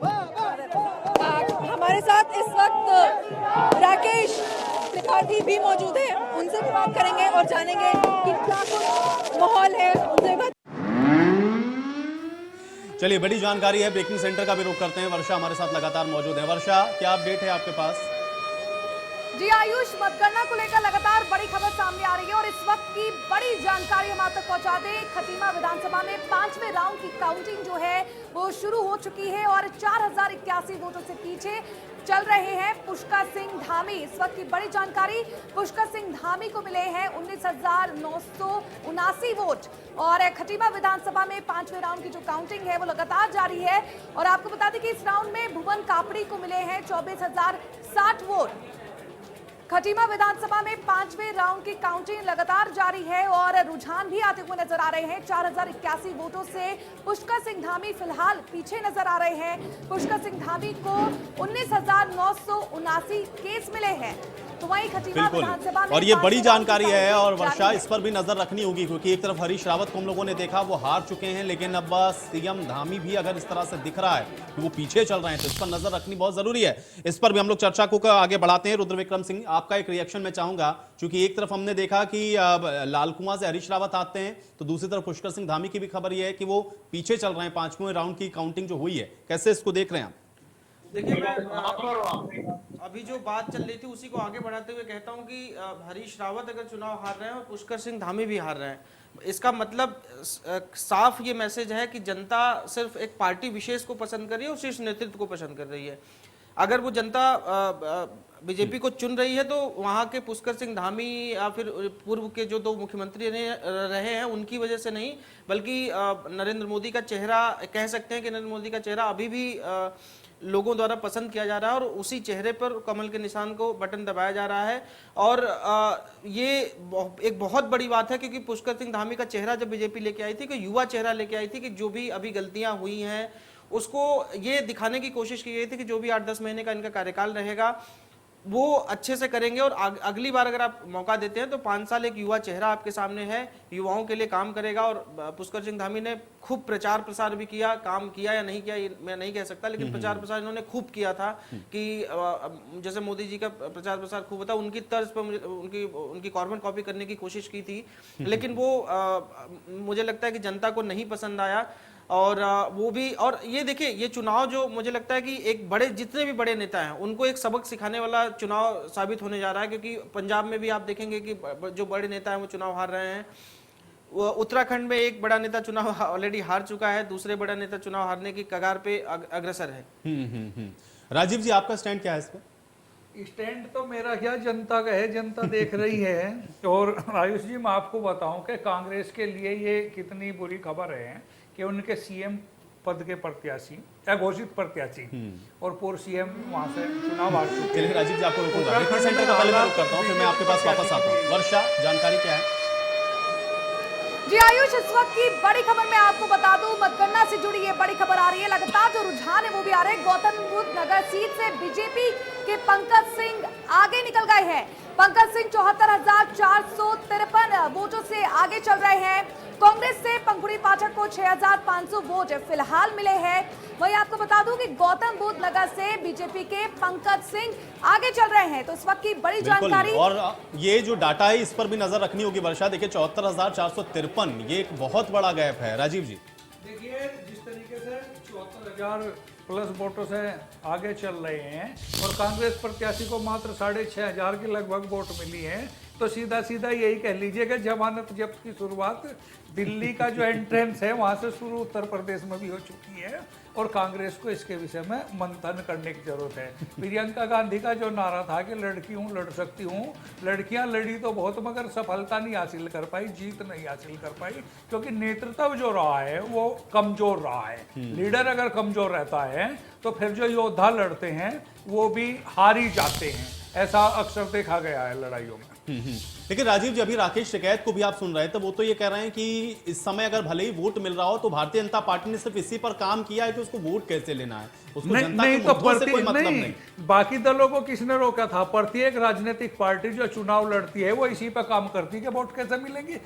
हमारे साथ इस वक्त राकेश त्रिपाठी भी मौजूद है, उनसे भी बात करेंगे और जानेंगे कि क्या कुछ माहौल है। उनसे बात। चलिए, बड़ी जानकारी है, ब्रेकिंग सेंटर का भी रुख करते हैं। वर्षा हमारे साथ लगातार मौजूद है। वर्षा, क्या अपडेट है आपके पास? जी आयुष, मतगणना को लेकर लगातार बड़ी खबर सामने आ रही है और इस वक्त की बड़ी जानकारी हम आप तक पहुंचा दें। खटीमा विधानसभा में 5वें राउंड की काउंटिंग जो है वो शुरू हो चुकी है और 4081 वोटों से पीछे चल रहे हैं पुष्कर सिंह धामी। इस वक्त की बड़ी जानकारी, पुष्कर सिंह धामी को मिले हैं 19,979 वोट और खटीमा विधानसभा में 5वें राउंड की जो काउंटिंग है वो लगातार जारी है। और आपको बता दें कि इस राउंड में भुवन कापड़ी को मिले हैं 24,060 वोट। खटीमा विधानसभा में 5वें राउंड की काउंटिंग लगातार जारी है और रुझान भी आते हुए नजर आ रहे हैं। 4081 वोटों से पुष्कर सिंह धामी फिलहाल पीछे नजर आ रहे हैं। पुष्कर सिंह धामी को 19,979 केस मिले हैं। तो वहीं खटीमा विधानसभा में और ये बड़ी जानकारी है और वर्षा, इस पर भी नजर रखनी होगी क्योंकि एक तरफ हरीश रावत को हम लोगों ने देखा वो हार चुके हैं, लेकिन अब सीएम धामी भी अगर इस तरह से दिख रहा है कि वो पीछे चल रहे हैं तो इस पर नजर रखनी बहुत जरूरी है। इस पर भी हम लोग चर्चा को आगे बढ़ाते हैं। रुद्र विक्रम सिंह, आपका एक रिएक्शन मैं चाहूंगा, क्योंकि एक तरफ हमने देखा कि लाल कुआं से हरीश रावत आते हैं तो दूसरी तरफ पुष्कर सिंह धामी की भी खबर यह है कि वो पीछे चल रहे हैं। 5वें राउंड की काउंटिंग जो हुई है, कैसे इसको देख रहे हैं आप? देखिए, मैं अभी जो बात चल रही थी उसी को आगे बढ़ाते हुए कहता हूं कि हरीश रावत अगर चुनाव हार रहे हैं और पुष्कर सिंह धामी भी हार रहे हैं, इसका मतलब साफ ये मैसेज है कि जनता सिर्फ एक पार्टी विशेष को पसंद कर रही है और शीर्ष नेतृत्व को पसंद कर रही है। अगर वो जनता बीजेपी को चुन रही है तो वहां के पुष्कर सिंह धामी या फिर पूर्व के जो 2 मुख्यमंत्री रहे हैं उनकी वजह से नहीं, बल्कि नरेंद्र मोदी का चेहरा, कह सकते हैं कि नरेंद्र मोदी का चेहरा अभी भी लोगों द्वारा पसंद किया जा रहा है और उसी चेहरे पर कमल के निशान को बटन दबाया जा रहा है। और ये एक बहुत बड़ी बात है क्योंकि पुष्कर सिंह धामी का चेहरा जब बीजेपी लेके आई थी कि युवा चेहरा लेके आई थी कि जो भी अभी गलतियां हुई हैं उसको ये दिखाने की कोशिश की गई थी कि जो भी 8-10 महीने का इनका कार्यकाल रहेगा वो अच्छे से करेंगे और अगली बार अगर आप मौका देते हैं तो 5 साल एक युवा चेहरा आपके सामने है, युवाओं के लिए काम करेगा। और पुष्कर सिंह धामी ने खूब प्रचार प्रसार भी किया, काम किया या नहीं किया ये मैं नहीं कह सकता, लेकिन प्रचार प्रसार इन्होंने खूब किया था कि जैसे मोदी जी का प्रचार प्रसार खूब होता, उनकी तर्ज पर उनकी कार्बन कॉपी करने की कोशिश की थी, लेकिन वो मुझे लगता है कि जनता को नहीं पसंद आया। और वो भी, और ये देखिए, ये चुनाव जो मुझे लगता है कि एक बड़े, जितने भी बड़े नेता हैं उनको एक सबक सिखाने वाला चुनाव साबित होने जा रहा है, क्योंकि पंजाब में भी आप देखेंगे कि जो बड़े नेता हैं वो चुनाव हार रहे हैं। उत्तराखंड में एक बड़ा नेता चुनाव ऑलरेडी हार चुका है, दूसरे बड़ा नेता चुनाव हारने की कगार पे अग्रसर है। राजीव जी, आपका स्टैंड क्या है इस पर? स्टैंड तो मेरा क्या, जनता का है, जनता देख रही है। और आयुष जी, मैं आपको बताऊं कि कांग्रेस के लिए ये कितनी बुरी खबर है कि उनके सीएम पद के प्रत्याशी या घोषित प्रत्याशी और पूर्व सीएम वहां से चुनाव हार चुके। चलिए राजीव जी, आपको रुकूंगा, सेंटर का पहले मैं रुक करता हूं, फिर मैं आपके पास वापस आता हूं। वर्षा, जानकारी क्या है? जी आयुष, इस वक्त की बड़ी खबर मैं आपको बता दूं, मतगणना से जुड़ी ये बड़ी खबर आ रही है। लगातार जो रुझान है वो भी आ रहे हैं। गौतम बुद्ध नगर सीट से बीजेपी के पंकज सिंह आगे निकल गए हैं। पंकज सिंह 74,453 वोटों से आगे चल रहे हैं। कांग्रेस से पंखुड़ी पाठक को 6,500 वोट फिलहाल मिले हैं। वहीं आपको बता दूं कि गौतम बुद्ध नगर से बीजेपी के पंकज सिंह आगे चल रहे हैं। तो इस वक्त की बड़ी जानकारी, और ये जो डाटा है इस पर भी नजर रखनी होगी वर्षा। देखिए 74,453, ये एक बहुत बड़ा गैप है। राजीव जी, देखिए, जिस तरीके से 74,000 प्लस वोटों से आगे चल रहे हैं और कांग्रेस प्रत्याशी को मात्र 6,500 के लगभग वोट मिली है, तो सीधा सीधा यही कह लीजिए कि जमानत जब्त की शुरुआत दिल्ली का जो एंट्रेंस है वहां से शुरू उत्तर प्रदेश में भी हो चुकी है और कांग्रेस को इसके विषय में मंथन करने की जरूरत है। प्रियंका गांधी का जो नारा था कि लड़की हूँ, लड़ सकती हूँ, लड़कियां लड़ी तो बहुत मगर सफलता नहीं हासिल कर पाई, जीत नहीं हासिल कर पाई, क्योंकि नेतृत्व जो रहा है वो कमजोर रहा है। लीडर अगर कमजोर रहता है तो फिर जो योद्धा लड़ते हैं वो भी हार ही जाते हैं। ऐसा अक्सर देखा गया है लड़ाइयों में। लेकिन राजीव जी, अभी राकेश टिकैत को भी आप सुन रहे थे, वो तो ये कह रहे हैं कि इस समय अगर भले ही वोट मिल रहा हो तो भारतीय जनता पार्टी ने सिर्फ इसी पर काम किया है कि उसको वोट कैसे लेना है, उसको जनता के मुद्दों से कोई मतलब नहीं। बाकी दलों को किसने रोका था? प्रत्येक राजनीतिक पार्टी जो चुनाव लड़ती है वो इसी पर काम करती है कि वोट कैसे मिलेंगे।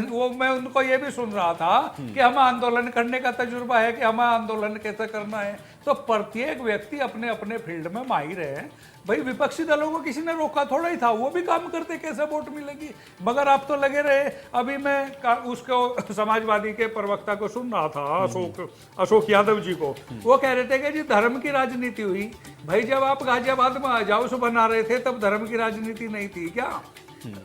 वो मैं उनको ये भी सुन रहा था कि हमें आंदोलन करने का तजुर्बा है, कि हमें आंदोलन कैसे करना है। तो प्रत्येक व्यक्ति अपने अपने फील्ड में माहिर है। भाई, विपक्षी दलों को किसी ने रोका थोड़ा ही था, वो भी काम करते, कैसे वोट मिलेगी। मगर आप तो लगे रहे। अभी मैं उसको समाजवादी के प्रवक्ता को सुन रहा था, अशोक यादव जी को, वो कह रहे थे कि जी धर्म की राजनीति हुई। भाई, जब आप गाजियाबाद में आजाउस बना रहे थे तब धर्म की राजनीति नहीं थी क्या?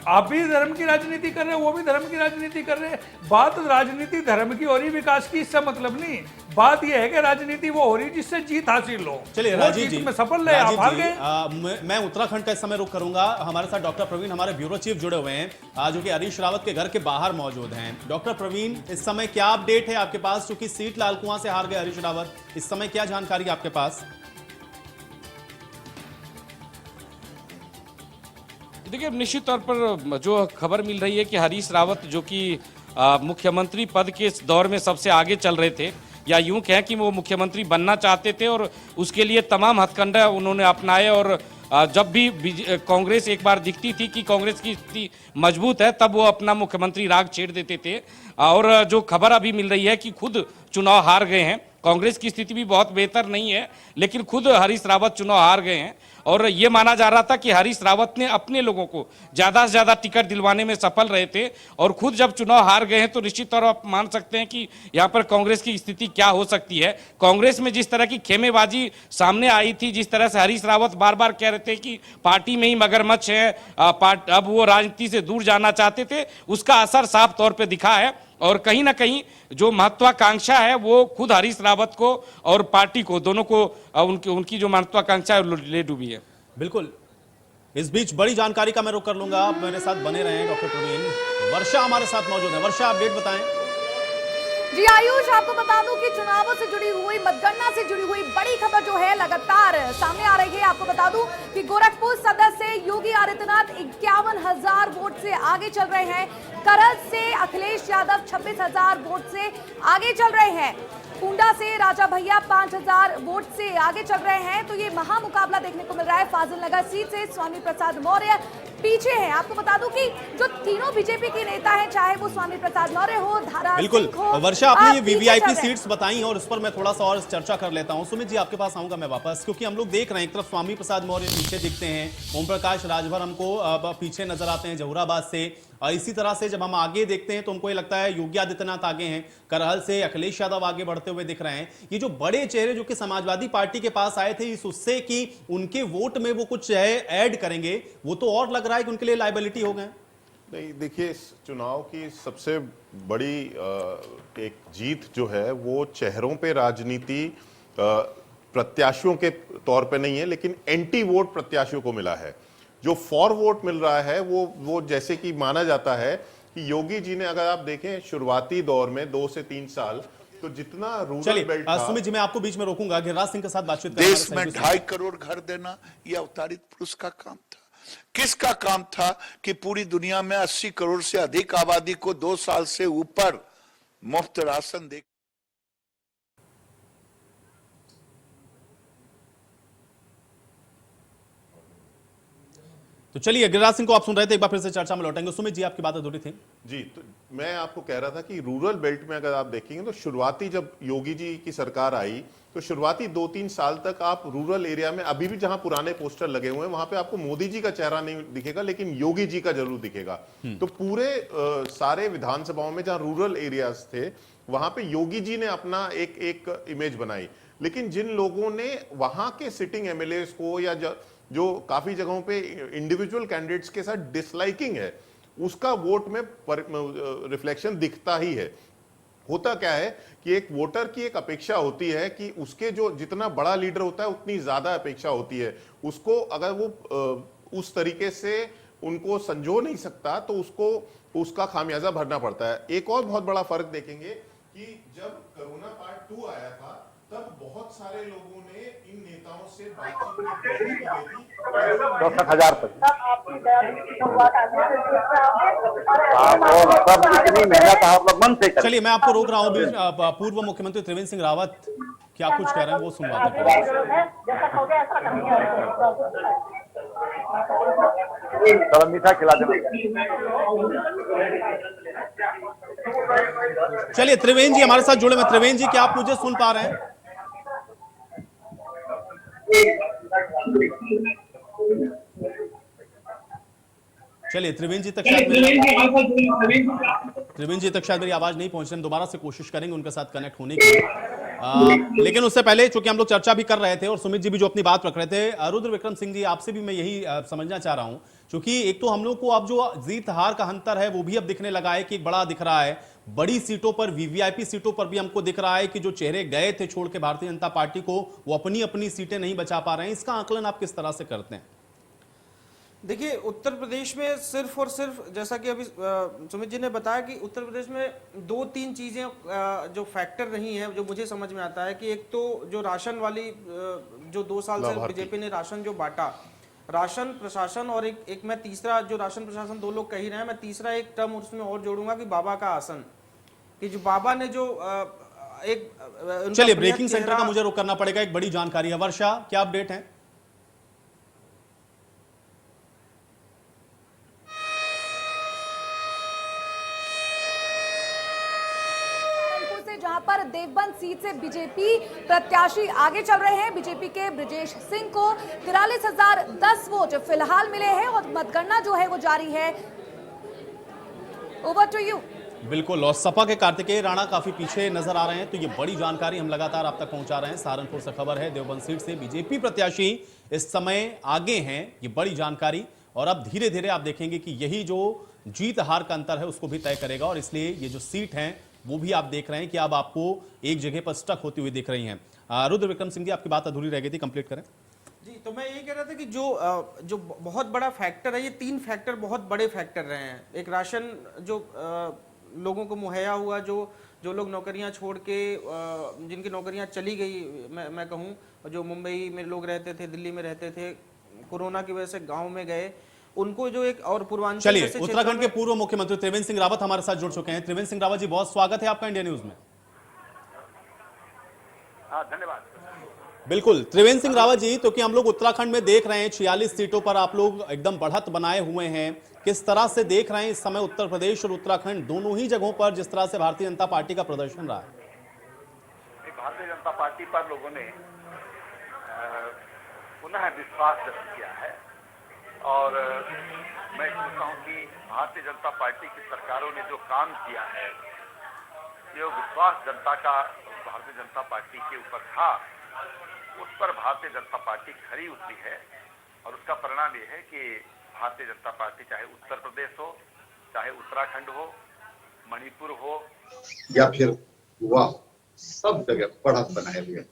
आप भी धर्म की राजनीति कर रहे हैं, वो भी धर्म की राजनीति कर रहे हैं। बात राजनीति धर्म की हो रही, विकास की, इससे मतलब नहीं। बात यह है कि राजनीति वो हो रही जिससे जीत हासिल हो। चलिए राजीव जी, में सफल रहे, आप हार गए। मैं उत्तराखंड का इस समय रुख करूंगा। हमारे साथ डॉक्टर प्रवीण, हमारे ब्यूरो चीफ जुड़े हुए हैं, जो कि हरीश रावत के घर के बाहर मौजूद हैं। डॉक्टर प्रवीण, इस समय क्या अपडेट है आपके पास, क्योंकि सीट लाल कुआं से हार गए हरीश रावत, इस समय क्या जानकारी आपके पास? देखिए, निश्चित तौर पर जो खबर मिल रही है कि हरीश रावत जो कि मुख्यमंत्री पद के इस दौर में सबसे आगे चल रहे थे, या यूं कहें कि वो मुख्यमंत्री बनना चाहते थे और उसके लिए तमाम हथकंडे उन्होंने अपनाए। और जब भी कांग्रेस एक बार दिखती थी कि कांग्रेस की स्थिति मजबूत है, तब वो अपना मुख्यमंत्री राग छेड़ देते थे। और जो खबर अभी मिल रही है कि खुद चुनाव हार गए हैं, कांग्रेस की स्थिति भी बहुत बेहतर नहीं है, लेकिन खुद हरीश रावत चुनाव हार गए हैं। और ये माना जा रहा था कि हरीश रावत ने अपने लोगों को ज्यादा से ज्यादा टिकट दिलवाने में सफल रहे थे, और खुद जब चुनाव हार गए हैं तो निश्चित तौर पर आप मान सकते हैं कि यहाँ पर कांग्रेस की स्थिति क्या हो सकती है। कांग्रेस में जिस तरह की खेमेबाजी सामने आई थी, जिस तरह से हरीश रावत बार बार कह रहे थे कि पार्टी में ही मगरमच्छ है, अब वो राजनीति से दूर जाना चाहते थे, उसका असर साफ तौर पर दिखा है। और कहीं ना कहीं जो महत्वाकांक्षा है वो खुद हरीश रावत को और पार्टी को, दोनों को उनकी जो महत्वाकांक्षा है ले डूबी है। बिल्कुल। इस बीच बड़ी जानकारी का मैं रुख कर लूंगा, आप मेरे साथ बने रहें डॉक्टर प्रवीण। वर्षा हमारे साथ मौजूद है। वर्षा, अपडेट बताएं। जी आयुष, आपको बता दूं कि चुनावों से जुड़ी हुई, मतगणना से जुड़ी हुई बड़ी खबर जो है लगातार सामने आ रही है। आपको बता दूं कि गोरखपुर सदर से योगी आदित्यनाथ 51,000 वोट से आगे चल रहे हैं। करल से अखिलेश यादव 26,000 वोट से आगे चल रहे हैं। कुंडा से राजा भैया 5,000 वोट से आगे चल रहे हैं। तो ये महामुकाबला देखने को मिल रहा है। फाजिल नगर सीट से स्वामी प्रसाद मौर्य पीछे हैं। आपको बता दूं कि जो तीनों बीजेपी के नेता हैं, चाहे वो स्वामी प्रसाद मौर्य हो, धारा बिल्कुल। सिंह हो, वर्षा, आपने ये पीछे वीवीआईपी चल रहे हैं। सीट्स बताई और इस पर मैं थोड़ा सा और चर्चा कर लेता हूं। सुमित जी, आपके पास आऊंगा मैं वापस, क्योंकि हम लोग देख रहे हैं एक तरफ स्वामी प्रसाद मौर्य पीछे दिखते हैं, ओम प्रकाश राजभर हमको पीछे नजर आते हैं जहुराबाद से, और इसी तरह से जब हम आगे देखते हैं तो हमको ये लगता है योगी आदित्यनाथ आगे हैं, करहल से अखिलेश यादव आगे बढ़ते हुए दिख रहे हैं। ये जो बड़े चेहरे जो कि समाजवादी पार्टी के पास आए थे, इस उससे कि उनके वोट में वो कुछ ऐड करेंगे, वो तो और लग रहा है कि उनके लिए लायबिलिटी हो गए। नहीं, देखिए, इस चुनाव की सबसे बड़ी एक जीत जो है वो चेहरों पे राजनीति प्रत्याशियों के तौर पे नहीं है, लेकिन एंटी वोट प्रत्याशियों को मिला है। जो फॉर वोट मिल रहा है वो जैसे कि माना जाता है कि योगी जी ने, अगर आप देखें शुरुआती दौर में 2 से 3 साल, तो जितना रूरल बेल्ट था। सुमित जी, मैं आपको बीच में रोकूंगा, गिरिराज सिंह के साथ बातचीत देश में 2.5 करोड़ घर देना यह अवतारित पुरुष का काम था। किसका काम था कि पूरी दुनिया में 80 करोड़ से अधिक आबादी को 2 साल से ऊपर मुफ्त राशन दे। तो चलिए, गिरिराज सिंह को आप सुन रहे थे, एक बार फिर से चर्चा में लौटेंगे। सुमित जी, आपकी बात अधूरी थी। जी, तो मैं आपको कह रहा था कि रूरल बेल्ट में अगर आप देखेंगे तो शुरुआती जब योगी जी की सरकार आई तो शुरुआती 2-3 साल तक आप रूरल एरिया में, अभी भी जहां पुराने पोस्टर लगे हुए हैं वहां पे आपको मोदी जी का चेहरा नहीं दिखेगा, लेकिन योगी जी का जरूर दिखेगा। तो पूरे सारे विधानसभाओं में जहां रूरल एरियाज थे वहां पे योगी जी ने अपना एक इमेज बनाई। लेकिन जिन लोगों ने वहां के सिटिंग एमएलए को या जो काफी जगहों पे इंडिविजुअल कैंडिडेट्स के साथ डिसलाइकिंग है, उसका वोट में रिफ्लेक्शन दिखता ही है। होता क्या है कि एक वोटर की एक अपेक्षा होती है कि उसके जो जितना बड़ा लीडर होता है उतनी ज्यादा अपेक्षा होती है उसको। अगर वो उस तरीके से उनको संजो नहीं सकता तो उसको उसका खामियाजा भरना पड़ता है। एक और बहुत बड़ा फर्क देखेंगे कि जब कोरोना पार्ट 2 आया था तब बहुत सारे लोगों ने इन नेताओं से बातचीत की थी। 64,000 इतनी मेहनत आप लोग मन से करें। चलिए, मैं आपको रोक रहा हूं। पूर्व मुख्यमंत्री त्रिवेंद्र सिंह रावत क्या कुछ कह रहे हैं वो सुनवाते हैं। मीठा खिला देना। चलिए, त्रिवेंद्र जी हमारे साथ जुड़े हैं। त्रिवेंद्र जी, क्या आप मुझे सुन पा रहे हैं? चलिए, त्रिवेंद्र जी तक शायद मेरी आवाज नहीं पहुंच रही। दोबारा से कोशिश करेंगे उनके साथ कनेक्ट होने की। लेकिन उससे पहले चूंकि हम लोग चर्चा भी कर रहे थे और सुमित जी भी जो अपनी बात रख रहे थे, रुद्र विक्रम सिंह जी, आपसे भी मैं यही समझना चाह रहा हूं, क्योंकि एक तो हम लोग को अब जो जीत हार का अंतर है वो भी अब दिखने लगा है कि एक बड़ा दिख रहा है। बड़ी सीटों पर, वीवीआईपी सीटों पर भी हमको दिख रहा है कि जो चेहरे गए थे छोड़ के भारतीय जनता पार्टी को, वो अपनी अपनी सीटें नहीं बचा पा रहे हैं। इसका आकलन आप किस तरह से करते हैं? देखिए, उत्तर प्रदेश में सिर्फ और सिर्फ जैसा कि अभी सुमित जी ने बताया कि उत्तर प्रदेश में 2-3 चीज़ें जो फैक्टर रही हैं जो मुझे समझ में आता है कि एक तो जो राशन वाली जो 2 साल से बीजेपी ने राशन जो बांटा, राशन प्रशासन और एक मैं तीसरा, जो राशन प्रशासन दो लोग कह ही रहे हैं, मैं तीसरा एक टर्म उसमें और जोड़ूंगा कि बाबा का आसन, कि जो बाबा ने जो चलिए ब्रेकिंग सेंटर का मुझे रुक करना पड़ेगा, एक बड़ी जानकारी है। वर्षा, क्या अपडेट है? जहां पर देवबंद सीट से बीजेपी प्रत्याशी आगे चल रहे हैं। बीजेपी के ब्रजेश सिंह को 43,010 वोट फिलहाल मिले हैं और मतगणना जो है वो जारी है। Over to you. बिल्कुल, और सपा के कार्तिकेय राणा काफी पीछे नजर आ रहे हैं, तो ये बड़ी जानकारी हम लगातार आप तक पहुंचा रहे हैं। सहारनपुर से खबर है, देवबंद सीट से बीजेपी प्रत्याशी इस समय आगे हैं, ये बड़ी जानकारी। और अब धीरे धीरे आप देखेंगे कि यही जो जीत हार का अंतर है उसको भी तय करेगा, और इसलिए ये जो सीट है वो भी आप देख रहे हैं कि अब आपको एक जगह पर स्टक होती हुई दिख रही हैं। रुद्र विक्रम सिंह जी, आपकी बात अधूरी रह गई थी, कंप्लीट करें। जी, तो मैं ये कह रहा था कि जो बहुत बड़ा फैक्टर है, ये 3 फैक्टर बहुत बड़े फैक्टर रहे हैं। एक राशन जो लोगों को मुहैया हुआ, जो लोग नौकरियां छोड़ के जिनकी नौकरियां चली गई, मैं कहूँ जो मुंबई में लोग रहते थे, दिल्ली में रहते थे, कोरोना की वजह से गाँव में गए, उनको जो एक और पूर्वांचल। चलिए, उत्तराखंड के पूर्व मुख्यमंत्री त्रिवेंद्र सिंह रावत हमारे साथ जुड़ चुके हैं। त्रिवेंद्र सिंह रावत जी, बहुत स्वागत है आपका इंडिया न्यूज में। धन्यवाद। बिल्कुल त्रिवेंद्र सिंह रावत जी, तो कि हम लोग उत्तराखंड में देख रहे हैं 46 सीटों पर आप लोग एकदम बढ़त बनाए हुए हैं, किस तरह से देख रहे हैं इस समय उत्तर प्रदेश और उत्तराखंड दोनों ही जगहों पर जिस तरह से भारतीय जनता पार्टी का प्रदर्शन रहा है? भारतीय जनता पार्टी पर लोगों ने पुनः विश्वास व्यक्त किया है, और मैं सोचता हूं कि भारतीय जनता पार्टी की सरकारों ने जो काम किया है, ये विश्वास जनता का भारतीय जनता पार्टी के ऊपर था, उस पर भारतीय जनता पार्टी खरी उतरी है। और उसका परिणाम ये है कि भारतीय जनता पार्टी चाहे उत्तर प्रदेश हो, चाहे उत्तराखंड हो, मणिपुर हो या फिर गोवा, सब जगह बढ़त बनाए हुए।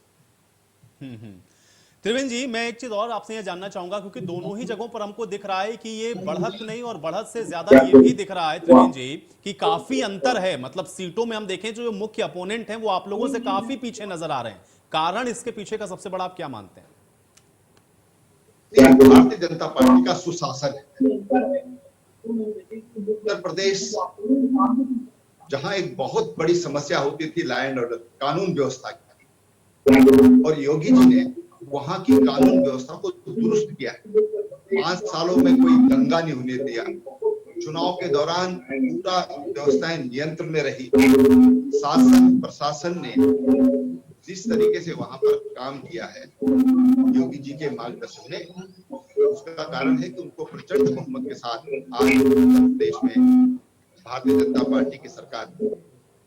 त्रिवेंद्र जी, मैं एक चीज और आपसे यह जानना चाहूंगा, क्योंकि दोनों ही जगहों पर हमको दिख रहा है कि ये बढ़त नहीं और बढ़त से ज्यादा ये भी दिख रहा है त्रिवेंद्र जी कि काफी अंतर है। मतलब सीटों में हम देखें जो मुख्य अपोनेंट हैं वो आप लोगों से काफी पीछे नजर आ रहे हैं। कारण इसके पीछे का सबसे बड़ा आप क्या मानते हैं? भारतीय जनता पार्टी का सुशासन है। उत्तर प्रदेश जहां एक बहुत बड़ी समस्या होती थी लॉ एंड ऑर्डर, कानून व्यवस्था की, और योगी जी ने वहां की कानून व्यवस्था को दुरुस्त किया है। 5 सालों में कोई दंगा नहीं होने दिया, चुनाव के दौरान पूरा व्यवस्थाएं नियंत्रण में रही। शासन प्रशासन ने जिस तरीके से वहां पर काम किया है योगी जी के मार्गदर्शन में, उसका कारण है कि उनको प्रचंड बहुमत के साथ आज उत्तर प्रदेश में भारतीय जनता पार्टी की सरकार।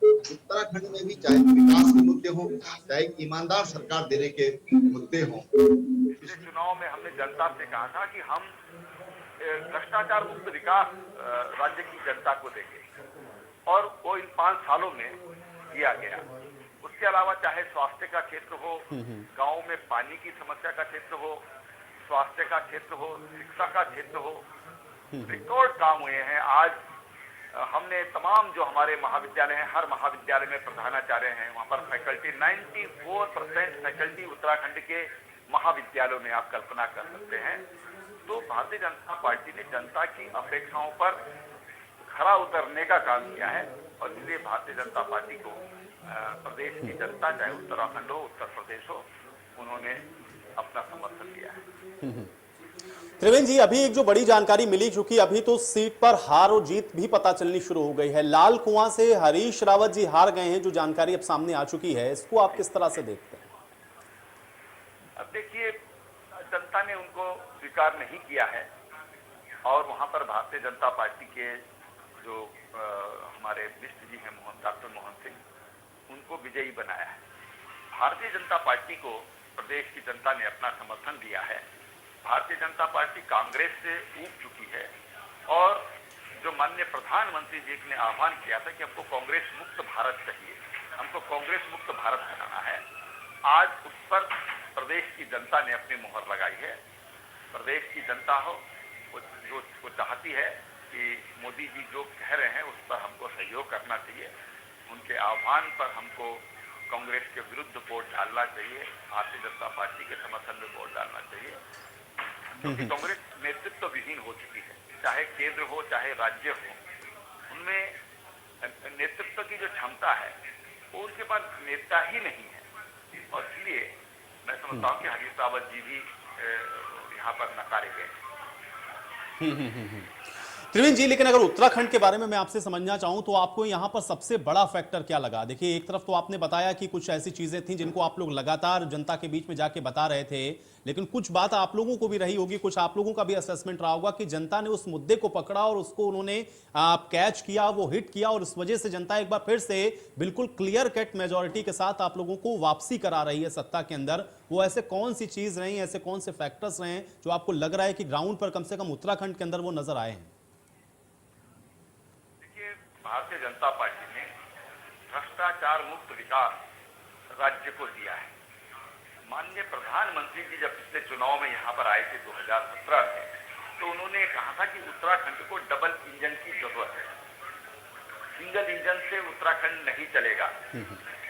उत्तराखंड में भी चाहे विकास के मुद्दे हो, चाहे ईमानदार सरकार देने के मुद्दे हो, पिछले चुनाव में हमने जनता से कहा था कि हम भ्रष्टाचार मुक्त विकास राज्य की जनता को देंगे, और वो इन 5 सालों में किया गया। उसके अलावा चाहे स्वास्थ्य का क्षेत्र हो, गाँव में पानी की समस्या का क्षेत्र हो, स्वास्थ्य का क्षेत्र हो, शिक्षा का क्षेत्र हो, रिकॉर्ड काम हुए हैं। आज हमने तमाम जो हमारे महाविद्यालय हैं, हर महाविद्यालय में प्रधानाचार्य हैं, वहां पर फैकल्टी 94% फैकल्टी उत्तराखंड के महाविद्यालयों में आप कल्पना कर सकते हैं। तो भारतीय जनता पार्टी ने जनता की अपेक्षाओं पर खरा उतरने का काम किया है, और इसलिए भारतीय जनता पार्टी को प्रदेश की जनता, चाहे उत्तराखंड हो, उत्तर प्रदेश हो, उन्होंने अपना समर्थन दिया है। त्रिवेंद्र जी, अभी एक जो बड़ी जानकारी मिली, क्योंकि अभी तो सीट पर हार और जीत भी पता चलनी शुरू हो गई है। लाल कुआं से हरीश रावत जी हार गए हैं, जो जानकारी अब सामने आ चुकी है, इसको आप किस तरह से देखते हैं? अब देखिए, जनता ने उनको स्वीकार नहीं किया है, और वहां पर भारतीय जनता पार्टी के जो हमारे मिश्र जी हैं, डॉक्टर मोहन सिंह, उनको विजयी बनाया है। भारतीय जनता पार्टी को प्रदेश की जनता ने अपना समर्थन दिया है। भारतीय जनता पार्टी कांग्रेस से ऊब चुकी है, और जो माननीय प्रधानमंत्री जी ने आह्वान किया था कि हमको कांग्रेस मुक्त भारत चाहिए, हमको कांग्रेस मुक्त भारत बनाना है, आज उस पर प्रदेश की जनता ने अपनी मोहर लगाई है। प्रदेश की जनता हो वो चाहती है कि मोदी जी जो कह रहे हैं उस पर हमको सहयोग करना चाहिए, उनके आह्वान पर हमको कांग्रेस के विरुद्ध वोट डालना चाहिए, भारतीय जनता पार्टी के समर्थन में वोट डालना चाहिए। क्योंकि कांग्रेस नेतृत्व विहीन हो चुकी है, चाहे केंद्र हो चाहे राज्य हो, उनमें नेतृत्व की जो क्षमता है वो उनके पास नेता ही नहीं है। और इसलिए मैं समझता हूँ कि हरीश रावत जी भी यहाँ पर नकारे गए। त्रिवेंद्र जी, लेकिन अगर उत्तराखंड के बारे में मैं आपसे समझना चाहूं तो आपको यहां पर सबसे बड़ा फैक्टर क्या लगा? देखिए, एक तरफ तो आपने बताया कि कुछ ऐसी चीजें थी जिनको आप लोग लगातार जनता के बीच में जाके बता रहे थे, लेकिन कुछ बात आप लोगों को भी रही होगी, कुछ आप लोगों का भी असेसमेंट रहा होगा कि जनता ने उस मुद्दे को पकड़ा और उसको उन्होंने कैच किया, वो हिट किया, और इस वजह से जनता एक बार फिर से बिल्कुल क्लियर कट मेजोरिटी के साथ आप लोगों को वापसी करा रही है सत्ता के अंदर। वो ऐसे कौन सी चीज रही, ऐसे कौन से फैक्टर्स रहे जो आपको लग रहा है कि ग्राउंड पर कम से कम उत्तराखंड के अंदर वो नजर आए हैं? भारतीय जनता पार्टी ने भ्रष्टाचार मुक्त विकास राज्य को दिया है। माननीय प्रधानमंत्री जी जब पिछले चुनाव में यहाँ पर आए थे 2017 में, तो उन्होंने कहा था कि उत्तराखंड को डबल इंजन की जरूरत है, सिंगल इंजन से उत्तराखंड नहीं चलेगा।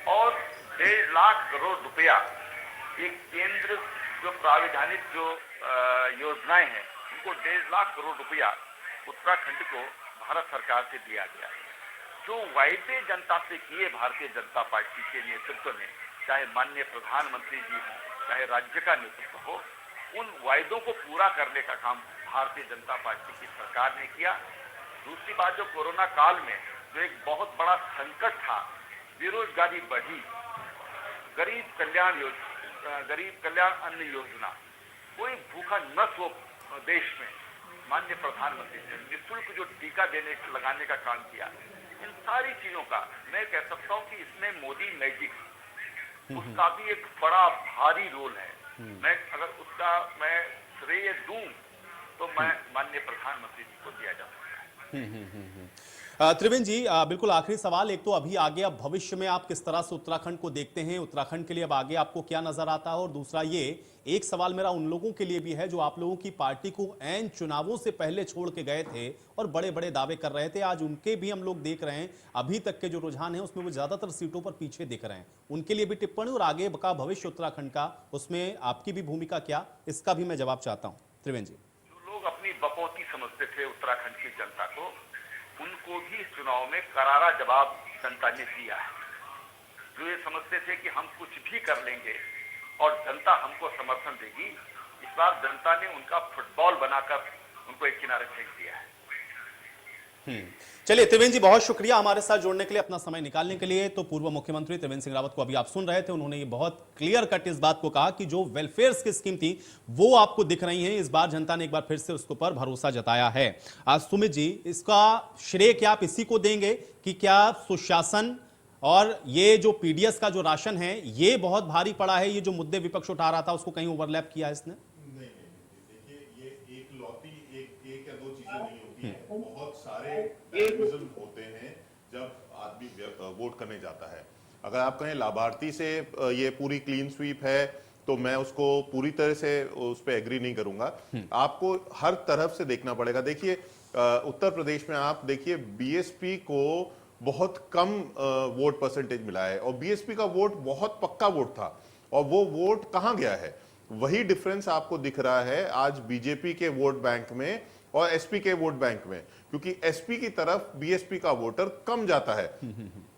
और 1.5 लाख करोड़ रुपया एक केंद्र जो प्राविधानिक जो योजनाएं हैं, उनको 1.5 लाख करोड़ रुपया उत्तराखंड को भारत सरकार से दिया गया है। जो वायदे जनता से किए भारतीय जनता पार्टी के नेतृत्व ने, चाहे माननीय प्रधानमंत्री जी हो चाहे राज्य का नेतृत्व हो, उन वायदों को पूरा करने का काम भारतीय जनता पार्टी की सरकार ने किया। दूसरी बात, जो कोरोना काल में जो एक बहुत बड़ा संकट था, बेरोजगारी बढ़ी, गरीब कल्याण अन्न योजना, कोई भूखा न सो देश में, माननीय प्रधानमंत्री ने निःशुल्क जो टीका लगाने का काम किया, इन सारी चीजों का मैं कह सकता हूं कि इसमें मोदी मैजिक उसका भी एक बड़ा भारी रोल है। मैं अगर उसका मैं श्रेय दूं तो मैं माननीय प्रधानमंत्री जी को दिया जा सकता है। त्रिवेंद्र जी, बिल्कुल आखिरी सवाल, एक तो अभी आगे अब भविष्य में आप किस तरह से उत्तराखंड को देखते हैं, उत्तराखंड के लिए अब आगे आपको क्या नजर आता है? और दूसरा ये एक सवाल मेरा उन लोगों के लिए भी है जो आप लोगों की पार्टी को ऐन चुनावों से पहले छोड़ के गए थे और बड़े बड़े दावे कर रहे थे, आज उनके भी हम लोग देख रहे हैं अभी तक के जो रुझान है उसमें वो ज्यादातर सीटों पर पीछे दिख रहे हैं। उनके लिए भी टिप्पणी और आगे का भविष्य उत्तराखंड का, उसमें आपकी भी भूमिका क्या, इसका भी मैं जवाब चाहता हूँ। त्रिवेंद्र जी, जो लोग अपनी बपौती समझते थे उत्तराखंड की जनता को, उनको भी इस चुनाव में करारा जवाब जनता ने दिया है। जो ये समझते थे कि हम कुछ भी कर लेंगे और जनता हमको समर्थन देगी, इस बार जनता ने उनका फुटबॉल बनाकर उनको एक किनारे फेंक दिया है। चलिए त्रिवेंद्र जी, बहुत शुक्रिया हमारे साथ जुड़ने के लिए, अपना समय निकालने के लिए। तो पूर्व मुख्यमंत्री त्रिवेंद्र सिंह रावत को अभी आप सुन रहे थे, उन्होंने ये बहुत क्लियर कट इस बात को कहा कि जो वेलफेयर की स्कीम थी वो आपको दिख रही है, इस बार जनता ने एक बार फिर से उसके ऊपर भरोसा जताया है। आज सुमित जी, इसका श्रेय क्या आप इसी को देंगे कि क्या सुशासन और ये जो पीडीएस का जो राशन है ये बहुत भारी पड़ा है, ये जो मुद्दे विपक्ष उठा रहा था उसको कहीं ओवरलैप किया इसने? नहीं, देखिए ये एक लौती एक या दो चीजें नहीं होती हैं, बहुत सारे मैकेनिज्म होते हैं जब आदमी वोट करने जाता है। अगर आप कहें लाभार्थी से ये पूरी क्लीन स्वीप है तो मैं उसको पूरी तरह से उस पर एग्री नहीं करूंगा। आपको हर तरफ से देखना पड़ेगा। देखिए उत्तर प्रदेश में आप देखिए बीएसपी को बहुत कम वोट परसेंटेज मिला है और बीएसपी का वोट बहुत पक्का वोट था, और वो वोट कहां गया है? वही डिफरेंस आपको दिख रहा है आज बीजेपी के वोट बैंक में और एसपी के वोट बैंक में, क्योंकि एसपी की तरफ बीएसपी का वोटर कम जाता है।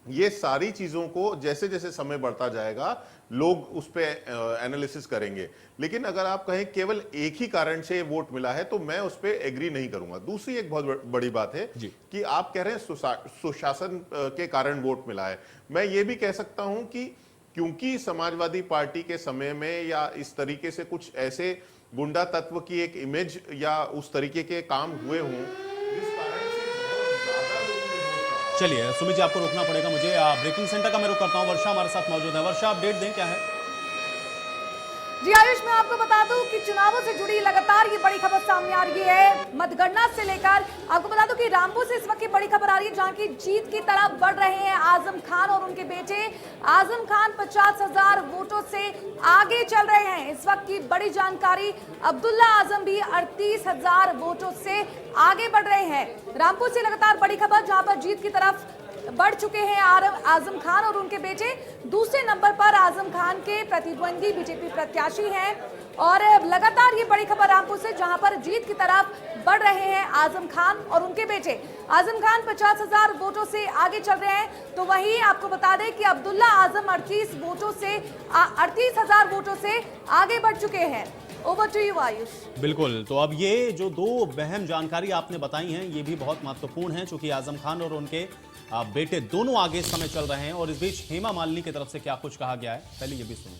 ये सारी चीजों को जैसे जैसे समय बढ़ता जाएगा लोग उस पे एनालिसिस करेंगे, लेकिन अगर आप कहें केवल एक ही कारण से वोट मिला है तो मैं उस पे एग्री नहीं करूंगा। दूसरी एक बहुत बड़ी बात है कि आप कह रहे हैं सुशासन के कारण वोट मिला है। मैं ये भी कह सकता हूं कि क्योंकि समाजवादी पार्टी के समय में या इस तरीके से कुछ ऐसे गुंडा तत्व की एक इमेज या उस तरीके के काम हुए हों जिस कारण से बहुत ज्यादा लोग। चलिए सुमित जी, आपको रोकना पड़ेगा मुझे, ब्रेकिंग सेंटर का मैं रुक करता हूं। वर्षा हमारे साथ मौजूद है। वर्षा, अपडेट दें, क्या है? जी आयुष, मैं आपको बता दूं कि चुनावों से जुड़ी लगातार ये बड़ी खबर सामने आ रही है। मतगणना से लेकर आपको बता दूं कि रामपुर से इस वक्त की बड़ी खबर आ रही है, जहां की जीत की तरफ बढ़ रहे हैं आजम खान और उनके बेटे। आजम खान 50,000 वोटों से आगे चल रहे हैं। इस वक्त की बड़ी जानकारी, अब्दुल्ला आजम भी 38,000 वोटों से आगे बढ़ रहे हैं। रामपुर से लगातार बड़ी खबर, जहां पर जीत की तरफ बढ़ चुके हैं आजम खान और उनके बेटे। दूसरे नंबर पर आजम खान के प्रतिद्वंदी बीजेपी प्रत्याशी हैं और लगातार ये बड़ी खबर रामपुर से, जहां पर जीत की तरफ बढ़ रहे हैं आजम खान और उनके बेटे। आजम खान 50,000 वोटों से आगे चल रहे हैं, तो वहीं आपको बता दें कि अब्दुल्ला आजम 38,000 वोटों से आगे बढ़ चुके हैं। Over to you Ayush. बिल्कुल, तो अब ये जो दो अहम जानकारी आपने बताई हैं ये भी बहुत महत्वपूर्ण है, क्योंकि आजम खान और उनके बेटे दोनों आगे इस समय चल रहे हैं। और इस बीच हेमा मालिनी की तरफ से क्या कुछ कहा गया है, पहले ये भी सुनिए।